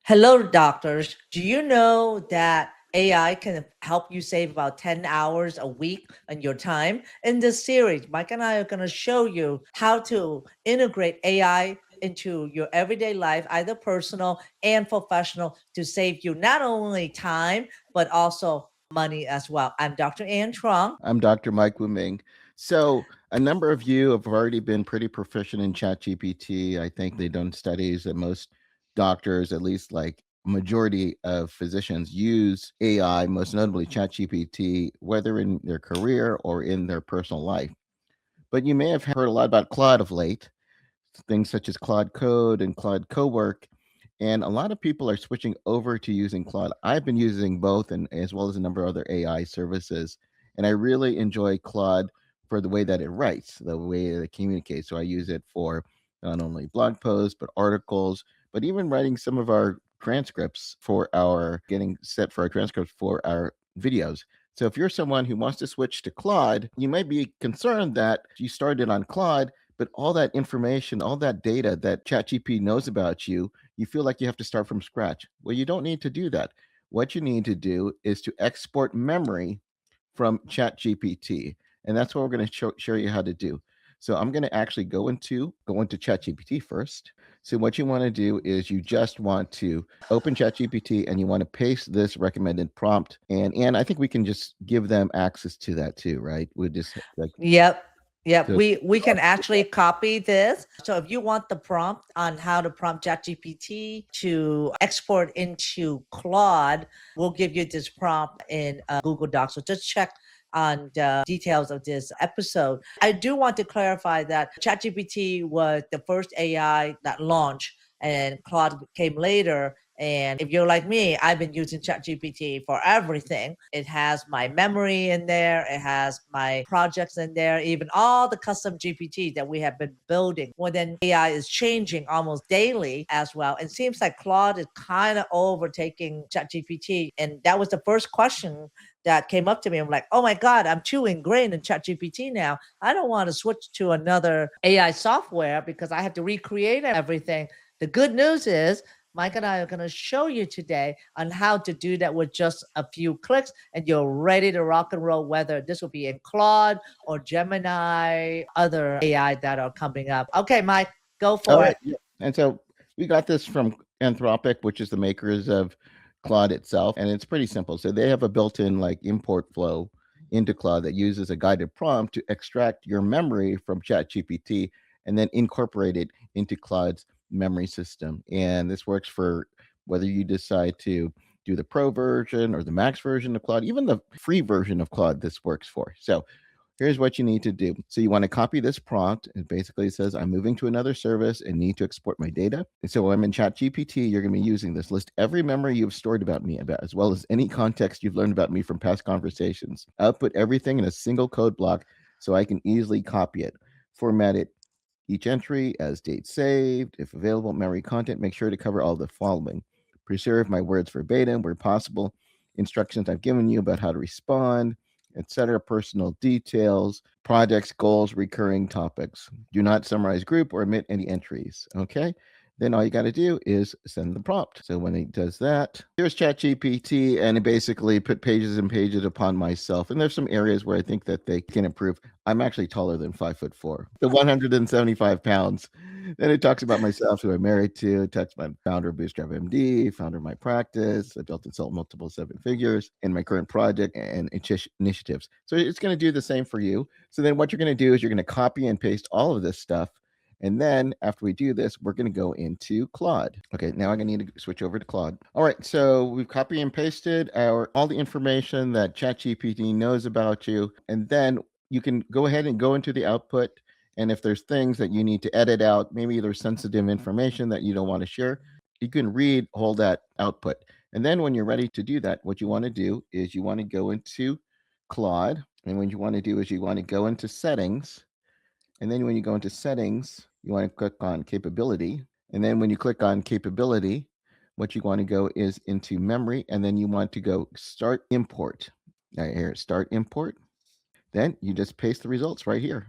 Hello, doctors. Do you know that AI can help you save about 10 hours a week on your time? In this series, Mike and I are going to show you how to integrate AI into your everyday life, either personal and professional, to save you not only time, but also money as well. I'm Dr. Ann Trong. I'm Dr. Mike Wuming. So, a number of you have already been pretty proficient in ChatGPT. I think they've done studies that most doctors, at least like majority of physicians, use AI, most notably ChatGPT, whether in their career or in their personal life. But you may have heard a lot about Claude of late, things such as Claude Code and Claude Cowork. And a lot of people are switching over to using Claude. I've been using both, and as well as a number of other AI services. And I really enjoy Claude for the way that it writes, the way that it communicates. So I use it for not only blog posts, but articles, but even writing some of our transcripts for our getting set for our transcripts for our videos. So if you're someone who wants to switch to Claude, you might be concerned that you started on Claude, but all that information, all that data that ChatGPT knows about you, you feel like you have to start from scratch. Well, you don't need to do that. What you need to do is to export memory from ChatGPT, and that's what we're going to show you how to do. So I'm going to actually go into ChatGPT first. So what you want to do is you just want to open ChatGPT and you want to paste this recommended prompt. And I think we can just give them access to that too, right? We just like Yep. Yep. so We can actually copy this. So if you want the prompt on how to prompt ChatGPT to export into Claude, we'll give you this prompt in Google Docs. So just check on the details of this episode. I do want to clarify that ChatGPT was the first AI that launched and Claude came later. And if you're like me, I've been using ChatGPT for everything. It has my memory in there, it has my projects in there, even all the custom GPT that we have been building. Well, then AI is changing almost daily as well. It seems like Claude is kind of overtaking ChatGPT. And that was the first question that came up to me. I'm like, oh my God, I'm too ingrained in ChatGPT now. I don't want to switch to another AI software because I have to recreate everything. The good news is Mike and I are going to show you today on how to do that with just a few clicks, and you're ready to rock and roll, whether this will be in Claude or Gemini, other AI that are coming up. Okay, Mike, go all for right. it. Yeah. And so we got this from Anthropic, which is the makers of Claude itself. And it's pretty simple. So they have a built in like import flow into Claude that uses a guided prompt to extract your memory from ChatGPT and then incorporate it into Claude's memory system. And this works for whether you decide to do the pro version or the max version of Claude, even the free version of Claude, this works for. So here's what you need to do. So you want to copy this prompt. It basically says, I'm moving to another service and need to export my data. And so I'm in ChatGPT. You're going to be using this. List every memory you've stored about me, about as well as any context you've learned about me from past conversations. Output everything in a single code block so I can easily copy it. Format it each entry as date saved. If available, memory content, make sure to cover all the following. Preserve my words verbatim where possible. Instructions I've given you about how to respond, etc. Personal details, projects, goals, recurring topics. Do not summarize group or omit any entries. Okay. Then all you got to do is send the prompt. So when it does that, here's ChatGPT, and it basically put pages and pages upon myself. And there's some areas where I think that they can improve. I'm actually taller than 5'4", the 175 pounds. Then it talks about myself, who I'm married to. It talks about founder of Bootstrap MD, founder of my practice. I built and sold multiple seven figures in my current project and initiatives. So it's going to do the same for you. So then what you're going to do is you're going to copy and paste all of this stuff. And then after we do this, we're going to go into Claude. Okay, now I'm going to need to switch over to Claude. All right, so we've copy and pasted all the information that ChatGPT knows about you. And then you can go ahead and go into the output. And if there's things that you need to edit out, maybe there's sensitive information that you don't want to share, you can read all that output. And then when you're ready to do that, what you want to do is you want to go into Claude. And what you want to do is you want to go into settings. And then when you go into settings, you want to click on capability. And then when you click on capability, what you want to go is into memory. And then you want to go start import. Right here, start import. Then you just paste the results right here.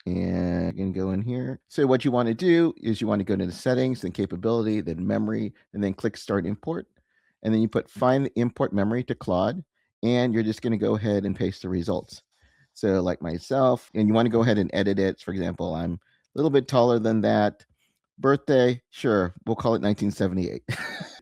And you can go in here. So what you want to do is you want to go to the settings, then capability, then memory, and then click start import. And then you put find the import memory to Claude, and you're just going to go ahead and paste the results. So like myself, and you want to go ahead and edit it. For example, I'm a little bit taller than that. Birthday, sure, we'll call it 1978.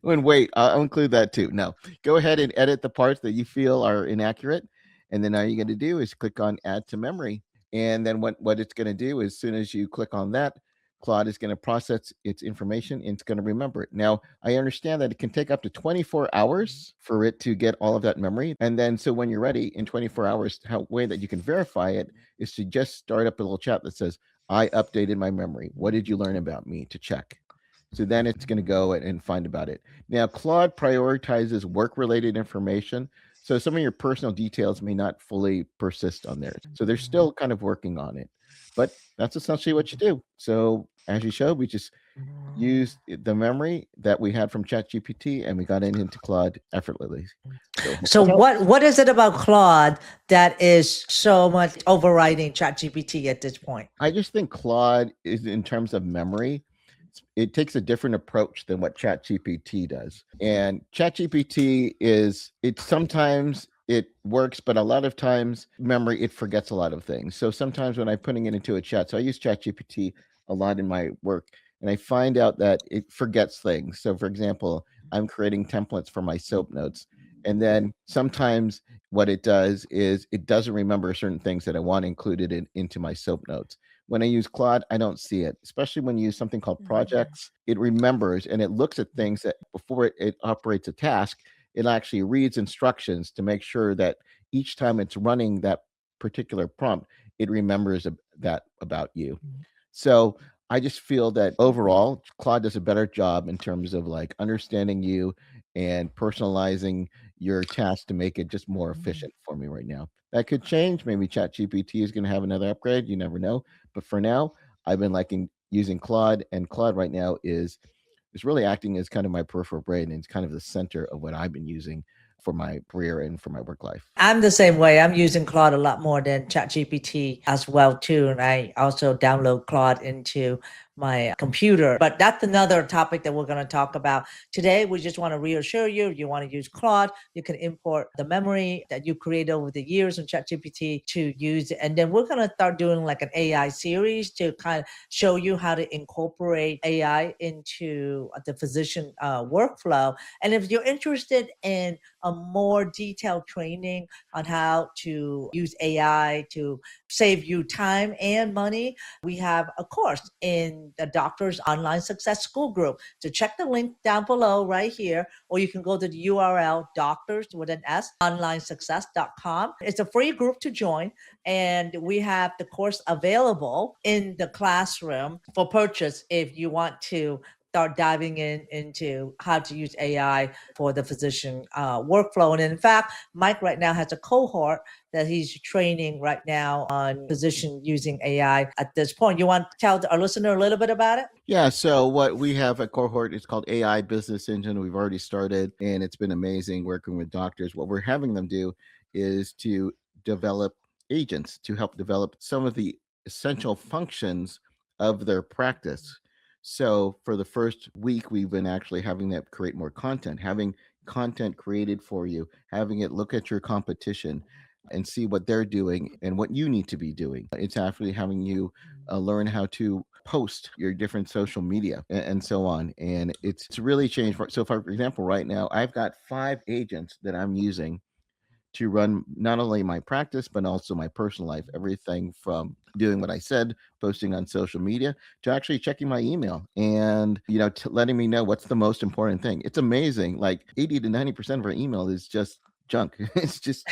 And wait, I'll include that too. No, go ahead and edit the parts that you feel are inaccurate. And then all you're going to do is click on add to memory. And then what it's going to do is, as soon as you click on that, Claude is going to process its information and it's going to remember it. Now, I understand that it can take up to 24 hours for it to get all of that memory. And then, so when you're ready in 24 hours, how way that you can verify it is to just start up a little chat that says, I updated my memory. What did you learn about me, to check? So then it's going to go and find about it. Now, Claude prioritizes work related information. So some of your personal details may not fully persist on there. So they're still kind of working on it. But that's essentially what you do. So as you showed, we just used the memory that we had from ChatGPT and we got it into Claude effortlessly. So what is it about Claude that is so much overriding ChatGPT at this point? I just think Claude is, in terms of memory, it takes a different approach than what ChatGPT does. And ChatGPT is, it sometimes it works, but a lot of times memory, it forgets a lot of things. So sometimes when I'm putting it into a chat, so I use ChatGPT a lot in my work, and I find out that it forgets things. So for example, I'm creating templates for my soap notes. And then sometimes what it does is it doesn't remember certain things that I want included into my soap notes. When I use Claude, I don't see it, especially when you use something called projects. It remembers and it looks at things that before it operates a task, it actually reads instructions to make sure that each time it's running that particular prompt, it remembers that about you. So I just feel that overall, Claude does a better job in terms of like understanding you and personalizing your task to make it just more efficient for me right now. That could change. Maybe ChatGPT is going to have another upgrade. You never know. But for now, I've been liking using Claude, and Claude right now is really acting as kind of my peripheral brain, and it's kind of the center of what I've been using for my career and for my work life. I'm the same way. I'm using Claude a lot more than ChatGPT as well too, and I also download Claude into my computer. But that's another topic that we're going to talk about today. We just want to reassure you, if you want to use Claude, you can import the memory that you created over the years in ChatGPT to use it. And then we're going to start doing like an AI series to kind of show you how to incorporate AI into the physician workflow. And if you're interested in a more detailed training on how to use AI to save you time and money, we have a course in the Doctors Online Success School group. So check the link down below right here, or you can go to the URL doctors with an S, onlinesuccess.com. It's a free group to join, and we have the course available in the classroom for purchase if you want to start diving into how to use AI for the physician workflow. And in fact, Mike right now has a cohort that he's training right now on physician using AI at this point. You want to tell our listener a little bit about it? Yeah, so what we have at cohort is called AI Business Engine. We've already started, and it's been amazing working with doctors. What we're having them do is to develop agents to help develop some of the essential functions of their practice. So for the first week, we've been actually having them create more content, having content created for you, having it look at your competition and see what they're doing and what you need to be doing. It's actually having you learn how to post your different social media and so on. And it's really changed. So, for example, right now, I've got 5 agents that I'm using to run not only my practice, but also my personal life. Everything from doing what I said, posting on social media, to actually checking my email and, letting me know what's the most important thing. It's amazing. Like 80 to 90% of our email is just junk. It's just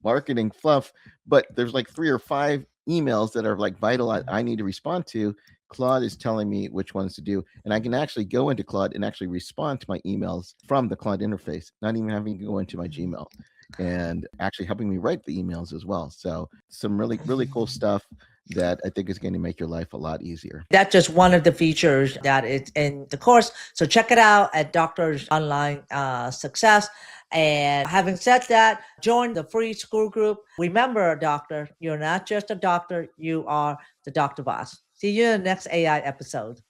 marketing fluff. But there's like 3 or 5 emails that are like vital I need to respond to. Claude is telling me which ones to do, and I can actually go into Claude and actually respond to my emails from the Claude interface, not even having to go into my Gmail, and actually helping me write the emails as well. So some really, really cool stuff. that I think is going to make your life a lot easier. That's just one of the features that is in the course. So check it out at Doctors Online Success. And having said that, join the free school group. Remember, doctor, you're not just a doctor, you are the doctor boss. See you in the next AI episode.